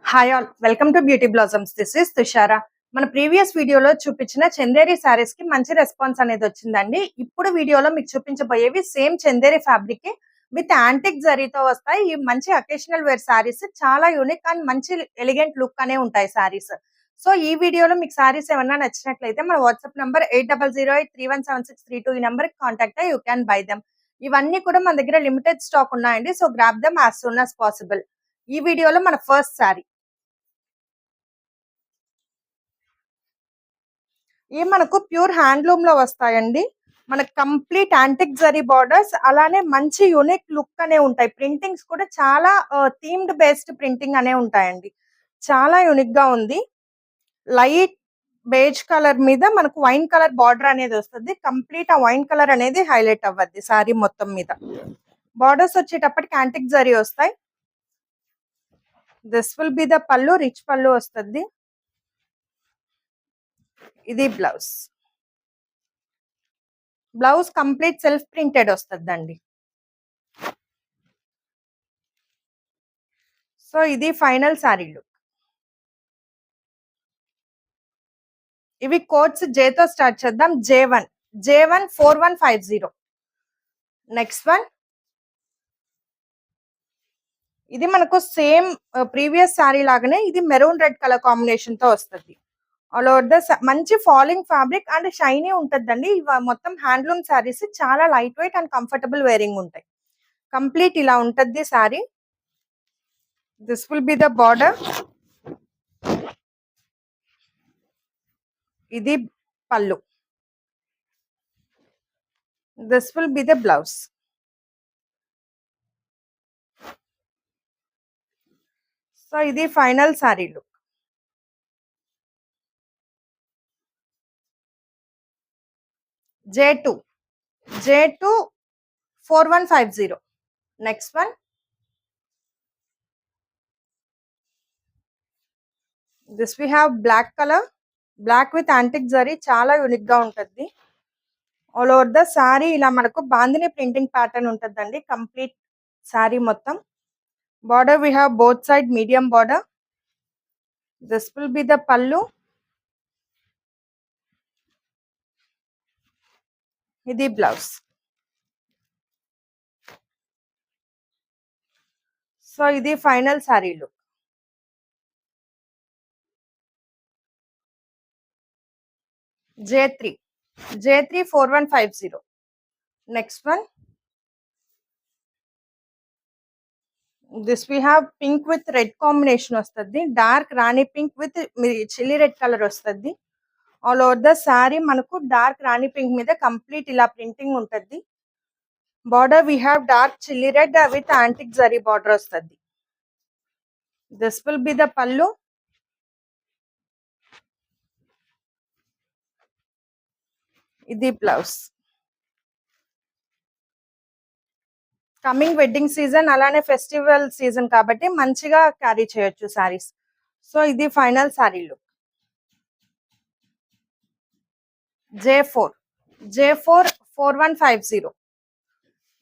Hi all, welcome to beauty blossoms. This is Tushara. మన previous వీడియోలో చూపించిన చందేరి శారీస్ కి మంచి రెస్పాన్స్ అనేది వచ్చిందండి. ఇప్పుడు వీడియోలో మీకు చూపించబోయేవి same Chanderi fabric with antique జరీతో వస్తాయి. ఈ మంచి అకేషనల్ వేర్ శారీస్ చాలా యూనిక్ అండ్ మంచి ఎలిగెంట్ లుక్ అనే ఉంటాయి శారీస్. సో ఈ వీడియోలో మీకు శారీస్ ఏమన్నా నచ్చినట్లయితే మన వాట్సాప్ నంబర్ 8008317632 ఈ నెంబర్ కి కాంటాక్ట్ అయ్యి యూ క్యాన్ బై దెమ్. ఇవన్నీ కూడా మన దగ్గర లిమిటెడ్ స్టాక్ ఉన్నాయండి. So grab them as soon as possible. ఈ వీడియోలో మన ఫస్ట్ శారీ ఇవి మనకు ప్యూర్ హ్యాండ్లూమ్ లో వస్తాయండి. మనకు కంప్లీట్ యాంటిక్ జరీ బార్డర్స్, అలానే మంచి యూనిక్ లుక్ అనే ఉంటాయి. ప్రింటింగ్స్ కూడా చాలా థీమ్డ్ బేస్డ్ ప్రింటింగ్ అనే ఉంటాయండి. చాలా యూనిక్ గా ఉంది. లైట్ బేజ్ కలర్ మీద మనకు వైన్ కలర్ బార్డర్ అనేది వస్తుంది. కంప్లీట్ ఆ వైన్ కలర్ అనేది హైలైట్ అవ్వద్ది సారీ మొత్తం మీద. బార్డర్స్ వచ్చేటప్పటికి యాంటిక్ జరీ వస్తాయి. దిస్ విల్ బి ద పళ్ళు, రిచ్ పళ్ళు వస్తుంది. ఇది blouse. Blouse complete self printed వస్తుందండి. సో ఇది ఫైనల్ శారీ లుక్. ఇవి కోడ్స్ జేతో స్టార్ట్ చేద్దాం. J1 4150. నెక్స్ట్ వన్, ఇది మనకు సేమ్ ప్రీవియస్ శారీ లాగానే ఇది మెరూన్ రెడ్ కలర్ కాంబినేషన్ తో వస్తుంది. ఆల్ ఓవర్ ద మంచి ఫాలింగ్ ఫ్యాబ్రిక్ అండ్ షైనీ ఉంటుందండి. మొత్తం హ్యాండ్లూమ్ శారీస్ చాలా light weight and comfortable wearing ఉంటాయి. కంప్లీట్ ఇలా ఉంటుంది sari. This will be the border. ఇది pallu. This will be the blouse. So ఇది final sari look. J2 4150. Next one, this we have black colour, black with antique zari, చాలా unique గా ఉంటుంది. All over the sari ఇలా మనకు బాందిని ప్రింటింగ్ ప్యాటర్న్ ఉంటుందండి కంప్లీట్ శారీ మొత్తం. Border we have both side medium border. This will be the pallu. ఇది blouse. So ఇది final sari look. J3 4150. Next one, this we have pink with red combination వస్తుంది. Dark rani pink with chilli red colour వస్తుంది. All over the sari మనకు dark rani pink మీద complete ఇలా printing ఉంటుంది. Border we have dark chilli red with antique zari border వస్తుంది. This will be the pallu. ఇది blouse. Coming wedding season అలానే festival season కాబట్టి మంచిగా క్యారీ చేయొచ్చు శారీస్. సో ఇది final sari look. J4 4150.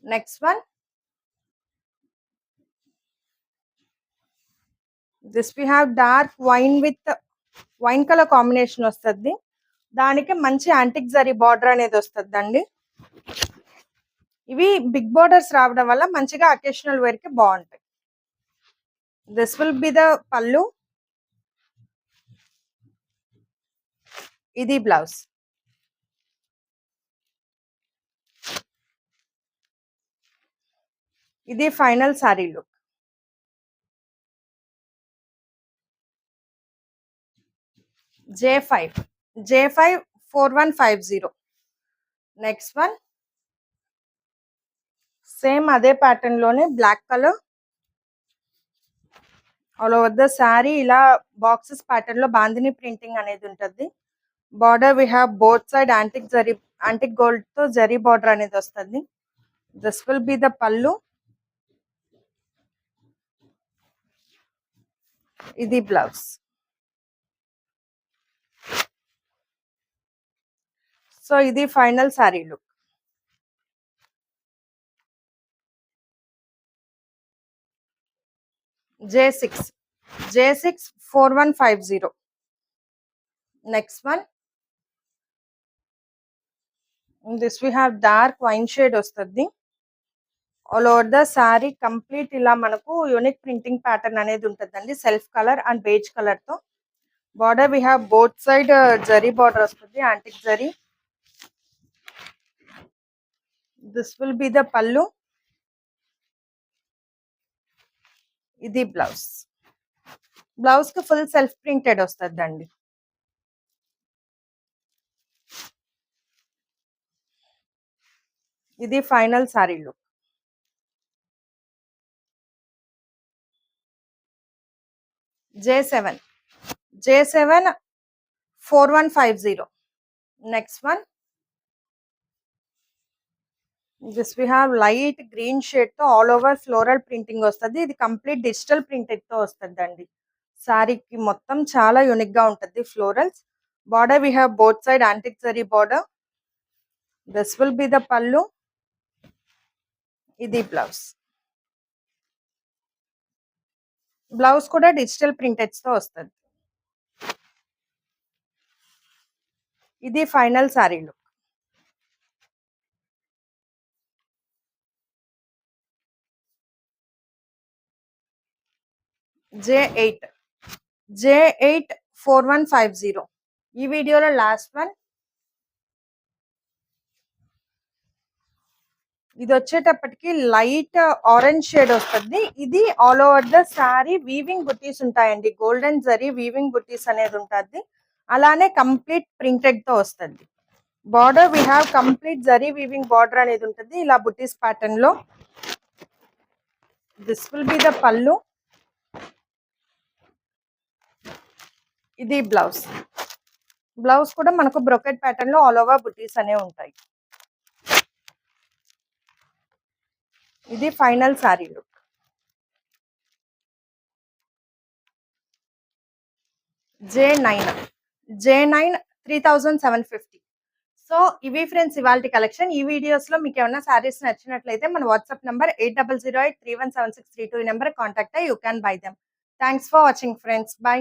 Next one, this we have dark wine with wine colour combination వస్తుంది. దానికి మంచి యాంటిక్ జరీ బార్డర్ అనేది వస్తుంది అండి. ఇవి బిగ్ బార్డర్స్ రావడం వల్ల మంచిగా అకేషనల్ వేర్ కి బాగుంటాయి. This will be the pallu. ఇది బ్లౌజ్. ఇది final sari look. J5 4150. Next one, same అదే ప్యాటర్న్ లోనే black colour. All over the sari ఇలా బాక్సెస్ ప్యాటర్న్ లో బాందిని ప్రింటింగ్ అనేది ఉంటుంది. Border we have both side antique gold తో జరీ బార్డర్ అనేది వస్తుంది. This will be the pallu. ఇది బ్లౌజ్. సో ఇది final sari look. J6 J64150. Next one, this we have dark wine shade వస్తుంది. All over the sari complete ఇలా మనకు యూనిక్ ప్రింటింగ్ ప్యాటర్న్ అనేది ఉంటుందండి. Self colour and beige colour తో. Border we have both side zari border వస్తుంది, antique zari. This will be the pallu. ఇది blouse. Blouse కి full self printed వస్తుందండి. ఇది ఫైనల్ sari look. J74150. Next one, this we have light green shade తో all over floral printing వస్తుంది. ఇది కంప్లీట్ డిజిటల్ ప్రింటెడ్ తో వస్తుందండి. సారీకి మొత్తం చాలా యూనిక్ గా ఉంటుంది florals. Border we have both side antique zari border. This will be the pallu. ఇది బ్లౌజ్. బ్లౌజ్ కూడా డిజిటల్ ప్రింటెడ్స్ తో వస్తుంది. ఇది ఫైనల్ సారీ లుక్. J84150. ఈ వీడియోలో లాస్ట్ వన్. ఇది వచ్చేటప్పటికి లైట్ ఆరెంజ్ షేడ్ వస్తుంది. ఇది all over the sorry weaving బుటీస్ ఉంటాయండి. గోల్డెన్ జరీ వీవింగ్ బుటీస్ అనేది ఉంటుంది. అలానే కంప్లీట్ ప్రింటెడ్ తో వస్తుంది. Border we have complete zari weaving border అనేది ఉంటుంది ఇలా బుటీస్ ప్యాటర్న్ లో. This will be the pallu. ఇది బ్లౌజ్. బ్లౌజ్ కూడా మనకు బ్రొకెట్ ప్యాటర్న్ లో ఆల్ ఓవర్ బుటీస్ అనేవి ఉంటాయి. ఇది ఫైనల్ సారీ లుక్. J9 3750. సో ఇవి ఫ్రెండ్స్ ఇవాల్టి కలెక్షన్. ఈ వీడియోస్ లో మీకు ఏమైనా సారీస్ నచ్చినట్లయితే మన వాట్సాప్ నంబర్ 8008317632 ఈ నెంబర్ కాంటాక్ట్ అయ్యి you can buy them. Thanks for watching friends. By.